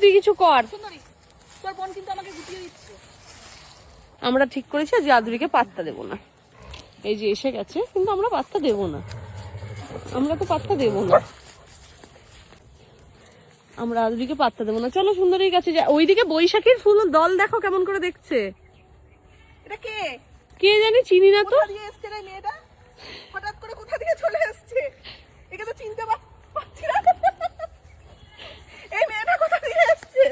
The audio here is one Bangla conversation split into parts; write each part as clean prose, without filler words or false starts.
তুই কিছু কর। সুন্দরী তোর বোন কিন্তু আমাকে গুটিয়ে দিচ্ছে। আমরা ঠিক করেছি যে আদুরিকে পাত্তা দেবো না। এই যে এসে গেছে, কিন্তু আমরা পাত্তা দেবো না। আমরা তো পাত্তা দেবো না, আমরা আদুরিকে পাত্তা দেবো না। চলো সুন্দরীর কাছে যা। ওইদিকে বৈশাখীর ফুল দল দেখো কেমন করে দেখছে। এটা কে? কে জানি, চিনি না তো। কোথা দিয়ে এসছে রে মেয়েটা? হঠাৎ করে কোথা থেকে চলে এসছে? একে তো চিনতে পারছি না। এই মেয়েটা কোথা দিয়ে এসছে?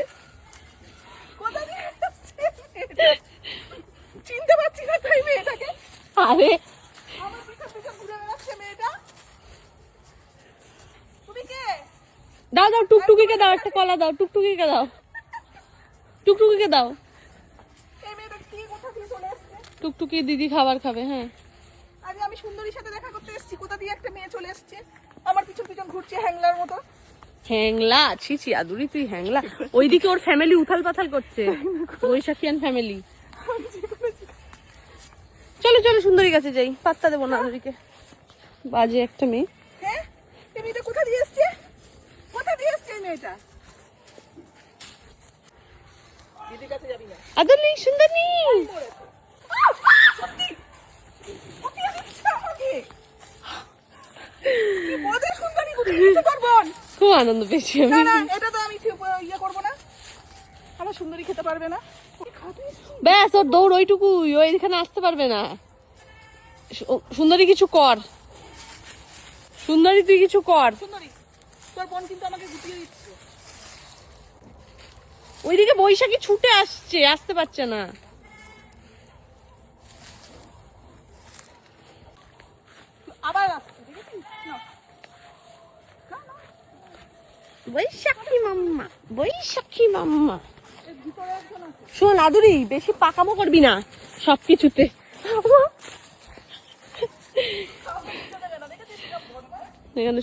কোথা দিয়ে এসছে মেয়েটা? চিনতে পারছি না তো এই মেয়েটাকে। আরে আমার পিছন পিছন ঘুরে বেড়াচ্ছে মেয়েটা। তুমি কে? দাও দাও, টুকটুকিকে দাও, একটা কলা দাও, টুকটুকিকে দাও, টুকটুকিকে দাও। এই মেয়েটা কি কোথা দিয়ে চলে এসছে? টুকটুকি দিদি খাবার খাবে। হ্যাঁ, আজ আমি সুন্দরীর সাথে দেখা করতে এসেছি, কোথা দিয়ে একটা মেয়ে চলে এসছে আমার পিছন পিছন ঘুরছে হ্যাংলার মতো। হ্যাংলা? ছি ছি আদুরি, তুই হ্যাংলা। ওইদিকে ওর ফ্যামিলি উথাল পাথাল করছে, বৈশাখিয়ান ফ্যামিলি। চলো চলো সুন্দরীর কাছে যাই, পাত্তা দেবো না আদুরিকে। বাজে একটা মেয়ে। হ্যাঁ, এই মেয়েটা কোথা দিয়ে এসছে? কোথা দিয়ে এসছে এই মেয়েটা? দিদির কাছে যাবি না। আদুরি, সুন্দরী। সত্যি ওকে দিচ্ছে আমাকে। কি বলে সুন্দরী কোথায় দিচ্ছে তোর বোন? খুব আনন্দ পেয়েছি না আমি। না, এটা তো আমি ইয়ে করবো না। আমার সুন্দরী খেতে পারবে না। ব্যাস, ওর দৌড় ওইটুকুই, ও এখানে আসতে পারবে না। সুন্দরী কিছু কর, সুন্দরী তুই কিছু কর। সুন্দরী তোর বোন কিন্তু আমাকে গুটিয়ে দিচ্ছে। ওইদিকে বৈশাখী ছুটে আসছে, আসতে পারছে না। আবার আসছে, দেখেছিস? না। না, না, বৈশাখী মাম্মা, বৈশাখী মাম্মা। এর ভিতরে একজন আছে। শোন আদুরি, বেশি পাকামো করবি না সবকিছুতে। এখানে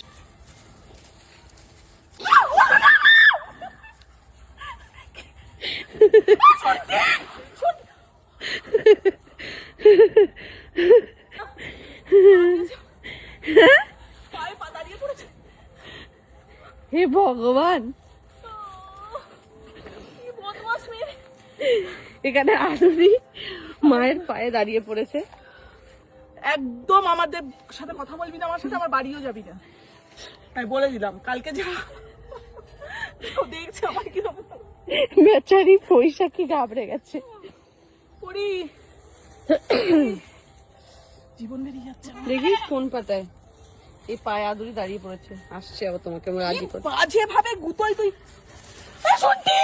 পায়ে পা দাঁড়িয়ে পড়েছে। হে ভগবান, কি বদমাশ মেয়ে। এখানে আদুরি মায়ের পায়ে দাঁড়িয়ে পড়েছে। একদম আমাদের সাথে কথা বলবি না, আমার সাথে আমার বাড়িও যাবি না। আমি বলে দিলাম কালকে যা দেখছে আমার কিরকম বেচারি বৈশাখী ঘাবড়ে গেছে। করি। জীবন বেরিয়ে যাচ্ছে। দেখি কোন পাতায় এই পায়ে আদুরি দাঁড়িয়ে পড়েছে। আসছে আবার তোমাকে আমি রাজি করে। বাজে ভাবে গুতোই তুই। শুনতি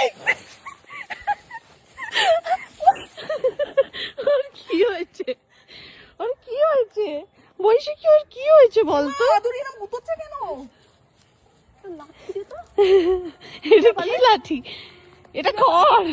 ওর কি হয়েছে? ওর কি হয়েছে? বৈশাখী ওর কি হয়েছে বলতো? আদুরি না গুতোচ্ছে কেন? লাঠি দে তো। এটা কি লাঠি? এটা কর।